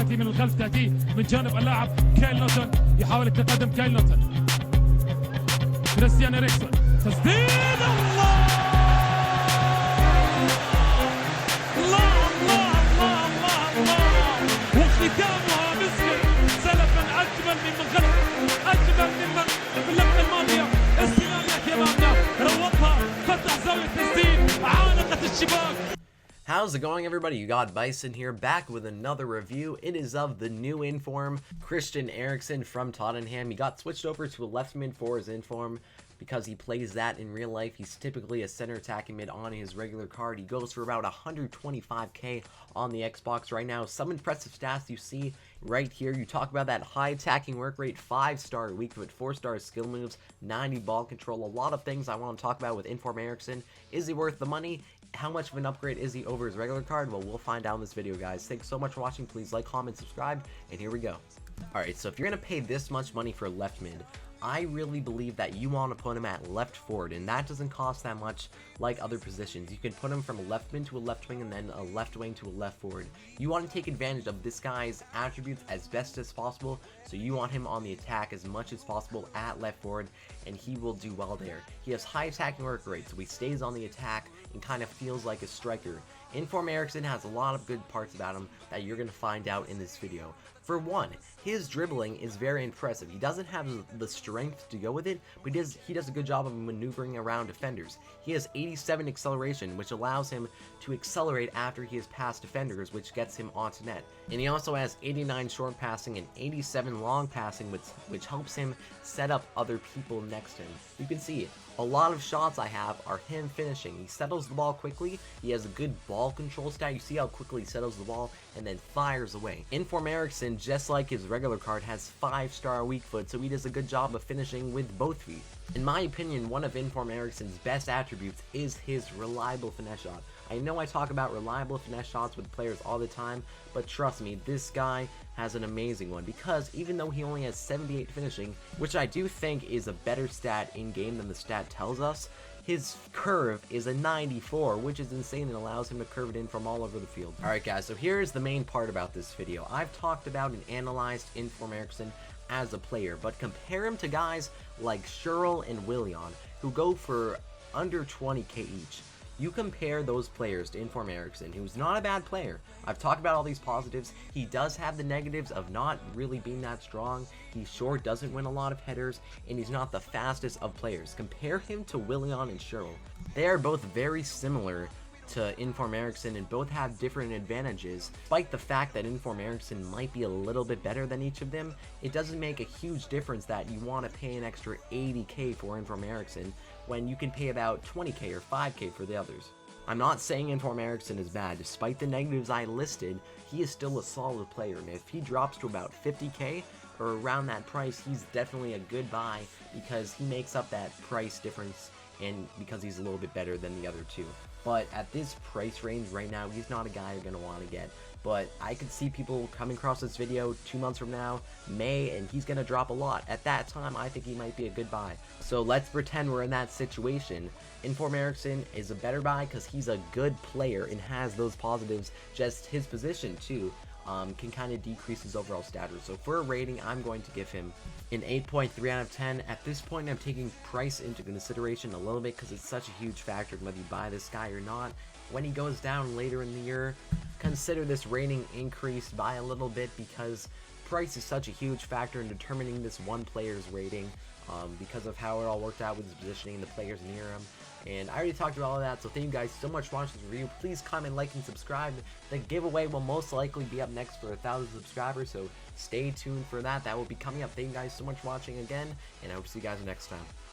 تأتي من الخلف، تأتي من جانب اللاعب كايل نوتن، يحاول التقدم كايل نوتن. كريستيان إريكسن، تسديد، الله الله الله الله الله الله، وختامها مسك سلفا أجمل ممن خلف، أجمل ممن في اللمسة الماضية. استلام يأتي أمامنا، روضها، فتح زاوية تسديد، عانقت الشباك. How's it going, everybody? You got Byson here, back with another review. It is of the new inform, Christian Eriksen from Tottenham. He got switched over to a left mid for his inform because he plays that in real life. He's typically a center attacking mid on his regular card. He goes for about 125k on the Xbox right now. Some impressive stats you see right here. You talk about that high attacking work rate, 5-star weak foot, 4-star skill moves, 90 ball control. A lot of things I want to talk about with inform Eriksen. Is he worth the money? How much of an upgrade is he over his regular card? Well, we'll find out in this video, guys. Thanks so much for watching. Please like, comment, subscribe, and here we go. Alright, so if you're going to pay this much money for a left mid, I really believe that you want to put him at left forward, and that doesn't cost that much like other positions. You can put him from a left mid to a left wing and then a left wing to a left forward. You want to take advantage of this guy's attributes as best as possible, so you want him on the attack as much as possible at left forward, and he will do well there. He has high attacking work rate, so he stays on the attack and kind of feels like a striker. Inform Eriksen has a lot of good parts about him that you're going to find out in this video. For one, his dribbling is very impressive. He doesn't have the strength to go with it, but he does a good job of maneuvering around defenders. He has 87 acceleration, which allows him to accelerate after he has passed defenders, which gets him onto net. And he also has 89 short passing and 87 long passing, which helps him set up other people next to him. You can see a lot of shots I have are him finishing. He settles the ball quickly. He has a good ball control stat. You see how quickly he settles the ball and then fires away. Inform Eriksen, just like his regular card, has 5-star weak foot, so he does a good job of finishing with both feet. In my opinion, one of Inform Eriksen's best attributes is his reliable finesse shot. I know I talk about reliable finesse shots with players all the time, but trust me, this guy has an amazing one, because even though he only has 78 finishing, which I do think is a better stat in-game than the stat tells us, his curve is a 94, which is insane and allows him to curve it in from all over the field. Alright guys, so here's the main part about this video. I've talked about and analyzed Inform Eriksen as a player, but compare him to guys like Sherrill and Willian, who go for under 20k each. You compare those players to Inform Eriksen, who's not a bad player. I've talked about all these positives. He does have the negatives of not really being that strong. He sure doesn't win a lot of headers, and he's not the fastest of players. Compare him to Willian and Sherrill. They are both very similar to Inform Eriksen and both have different advantages. Despite the fact that Inform Eriksen might be a little bit better than each of them, it doesn't make a huge difference that you want to pay an extra 80k for Inform Eriksen when you can pay about 20k or 5k for the others. I'm not saying Inform Eriksen is bad. Despite the negatives I listed, he is still a solid player, and if he drops to about 50k or around that price, he's definitely a good buy because he makes up that price difference and because he's a little bit better than the other two. But at this price range right now, he's not a guy you're going to want to get. But I could see people coming across this video 2 months from now, May, and he's going to drop a lot. At that time, I think he might be a good buy. So let's pretend we're in that situation. Inform Eriksen is a better buy because he's a good player and has those positives. Just his position, too, can kind of decrease his overall status. So for a rating, I'm going to give him an 8.3 out of 10. At this point, I'm taking price into consideration a little bit because it's such a huge factor whether you buy this guy or not. When he goes down later in the year, consider this rating increased by a little bit because price is such a huge factor in determining this one player's rating because of how it all worked out with his positioning and the players near him. And I already talked about all of that, so thank you guys so much for watching this review. Please comment, like, and subscribe. The giveaway will most likely be up next for 1,000 subscribers, so stay tuned for that. That will be coming up. Thank you guys so much for watching again, and I hope to see you guys next time.